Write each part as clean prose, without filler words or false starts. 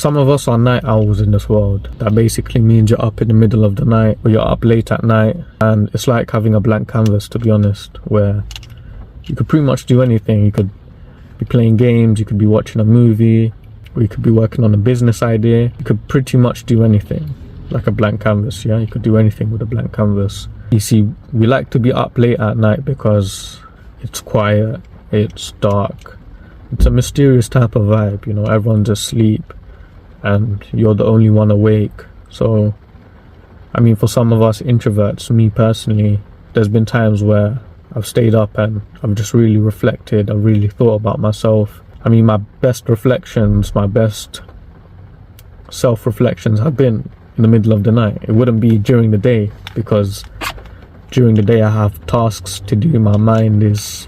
Some of us are night owls in this world. That basically means you're up in the middle of the night or you're up late at night, and it's like having a blank canvas, to be honest, where you could pretty much do anything. You could be playing games, you could be watching a movie, or you could be working on a business idea. You could pretty much do anything, like a blank canvas. Yeah, you could do anything with a blank canvas. You see, we like to be up late at night because it's quiet, it's dark, it's a mysterious type of vibe, you know, everyone's asleep and you're the only one awake. So I mean, for some of us introverts, me personally, there's been times where I've stayed up and I've just really reflected, I've really thought about myself. I mean, my best reflections, my best self-reflections have been in the middle of the night. It wouldn't be during the day, because during the day I have tasks to do. My mind is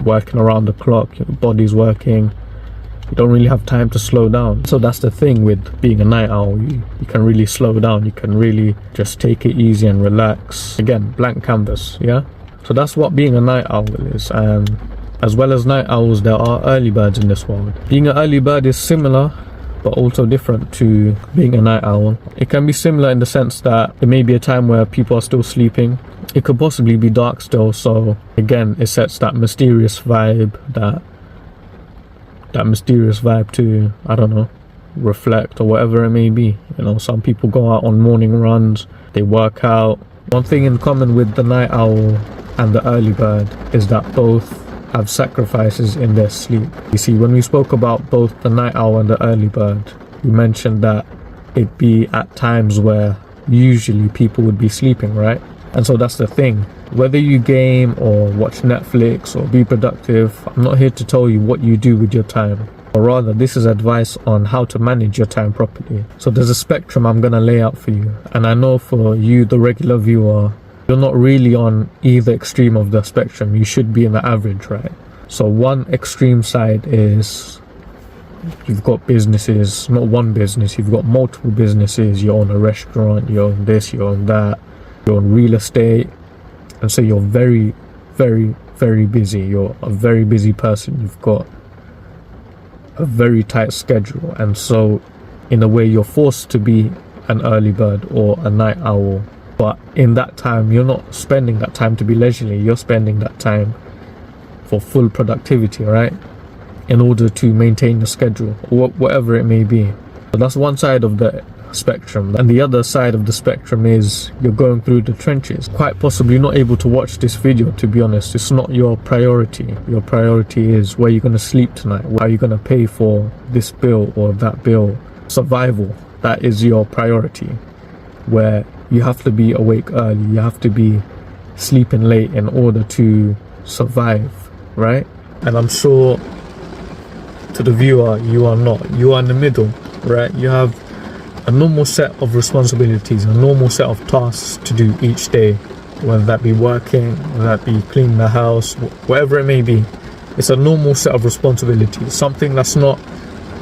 working around the clock, your body's working. You don't really have time to slow down. So that's the thing with being a night owl. You can really slow down. You can really just take it easy and relax. Again, blank canvas, yeah? So that's what being a night owl is. And as well as night owls, there are early birds in this world. Being an early bird is similar, but also different to being a night owl. It can be similar in the sense that there may be a time where people are still sleeping. It could possibly be dark still, so again, it sets that mysterious vibe, that mysterious vibe to, I don't know, reflect or whatever it may be. You know, some people go out on morning runs, they work out. One thing in common with the night owl and the early bird is that both have sacrifices in their sleep. You see, when we spoke about both the night owl and the early bird, we mentioned that it'd be at times where usually people would be sleeping, right? And so that's the thing. Whether you game or watch Netflix or be productive, I'm not here to tell you what you do with your time. Or rather, this is advice on how to manage your time properly. So there's a spectrum I'm gonna lay out for you. And I know for you, the regular viewer, you're not really on either extreme of the spectrum. You should be in the average, right? So one extreme side is you've got businesses, not one business, you've got multiple businesses. You own a restaurant, you own this, you own that, you own real estate. And so you're very, very, very busy. You're a very busy person. You've got a very tight schedule. And so in a way, you're forced to be an early bird or a night owl. But in that time, you're not spending that time to be leisurely. You're spending that time for full productivity, right? In order to maintain the schedule, or whatever it may be. So that's one side of the spectrum. And the other side of the spectrum is you're going through the trenches. Quite possibly not able to watch this video, to be honest. It's not your priority. Your priority is where you're going to sleep tonight. How are you going to pay for this bill or that bill? Survival. That is your priority. Where you have to be awake early, you have to be sleeping late in order to survive, right? And I'm sure to the viewer, you are not. You are in the middle, right? You have a normal set of responsibilities, a normal set of tasks to do each day, whether that be working, whether that be cleaning the house, whatever it may be. It's a normal set of responsibilities, something that's not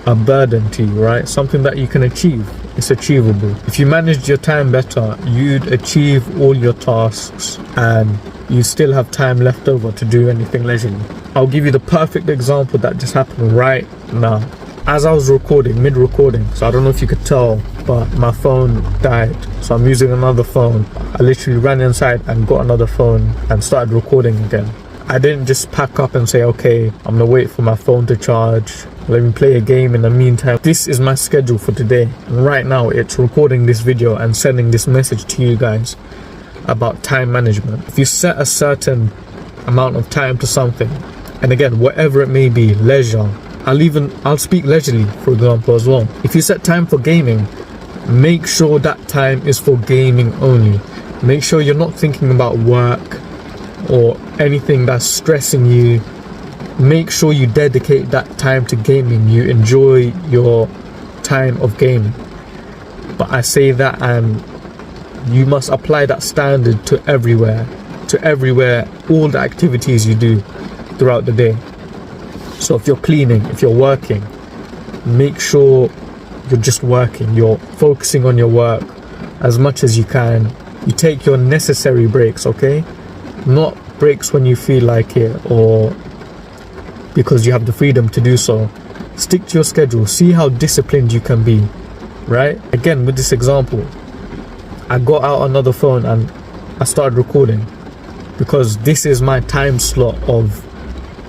a burden to you, right? Something that you can achieve. It's achievable. If you managed your time better, you'd achieve all your tasks and you still have time left over to do anything leisurely. I'll give you the perfect example that just happened right now. As I was recording, mid-recording, so I don't know if you could tell, but my phone died. So I'm using another phone. I literally ran inside and got another phone and started recording again. I didn't just pack up and say, okay, I'm gonna wait for my phone to charge. Let me play a game in the meantime. This is my schedule for today. And right now it's recording this video and sending this message to you guys about time management. If you set a certain amount of time to something, and again, whatever it may be, leisure, I'll speak leisurely, for example, as well. If you set time for gaming, make sure that time is for gaming only. Make sure you're not thinking about work or anything that's stressing you. Make sure you dedicate that time to gaming. You enjoy your time of gaming. But I say that, and you must apply that standard to everywhere, all the activities you do throughout the day. So if you're cleaning, if you're working, make sure you're just working. You're focusing on your work as much as you can. You take your necessary breaks, okay? Not breaks when you feel like it or because you have the freedom to do so. Stick to your schedule. See how disciplined you can be, right? Again, with this example, I got out another phone and I started recording because this is my time slot of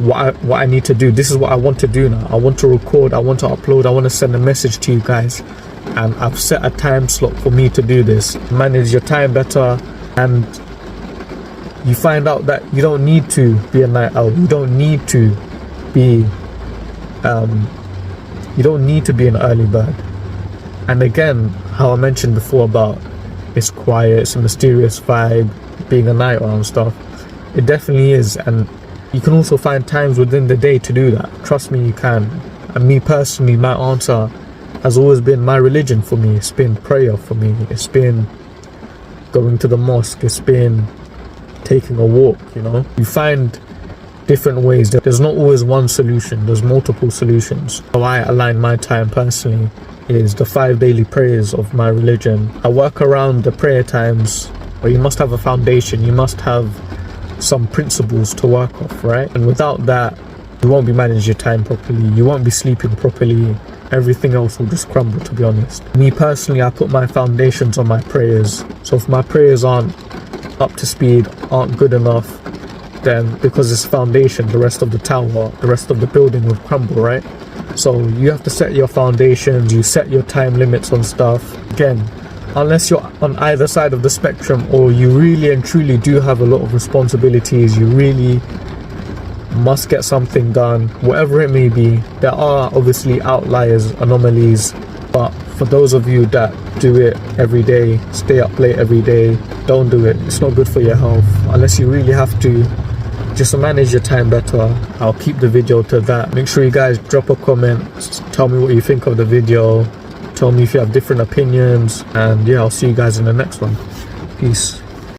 what I need to do. This is what I want to do now. I want to record, I want to upload, I want to send a message to you guys, and I've set a time slot for me to do this. Manage your time better, and you find out that you don't need to be a night owl. You don't need to be an early bird. And again, how I mentioned before about it's quiet, it's a mysterious vibe, being a night owl and stuff, it definitely is. And you can also find times within the day to do that. Trust me, you can. And me personally, my answer has always been my religion for me. It's been prayer for me. It's been going to the mosque. It's been taking a walk, you know. You find different ways. There's not always one solution. There's multiple solutions. How I align my time personally is the 5 daily prayers of my religion. I work around the prayer times, but you must have a foundation. You must have some principles to work off, right? And without that, you won't be managing your time properly. You won't be sleeping properly. Everything else will just crumble, to be honest. Me personally, I put my foundations on my prayers. So if my prayers aren't up to speed, aren't good enough, then because it's foundation, the rest of the tower, the rest of the building will crumble, right? So you have to set your foundations, you set your time limits on stuff. Again, unless you're on either side of the spectrum, or you really and truly do have a lot of responsibilities, you really must get something done, whatever it may be. There are obviously outliers, anomalies, but for those of you that do it every day, stay up late every day, don't do it. It's not good for your health. Unless you really have to, just manage your time better. I'll keep the video to that. Make sure you guys drop a comment, tell me what you think of the video, tell me if you have different opinions, and yeah, I'll see you guys in the next one. Peace.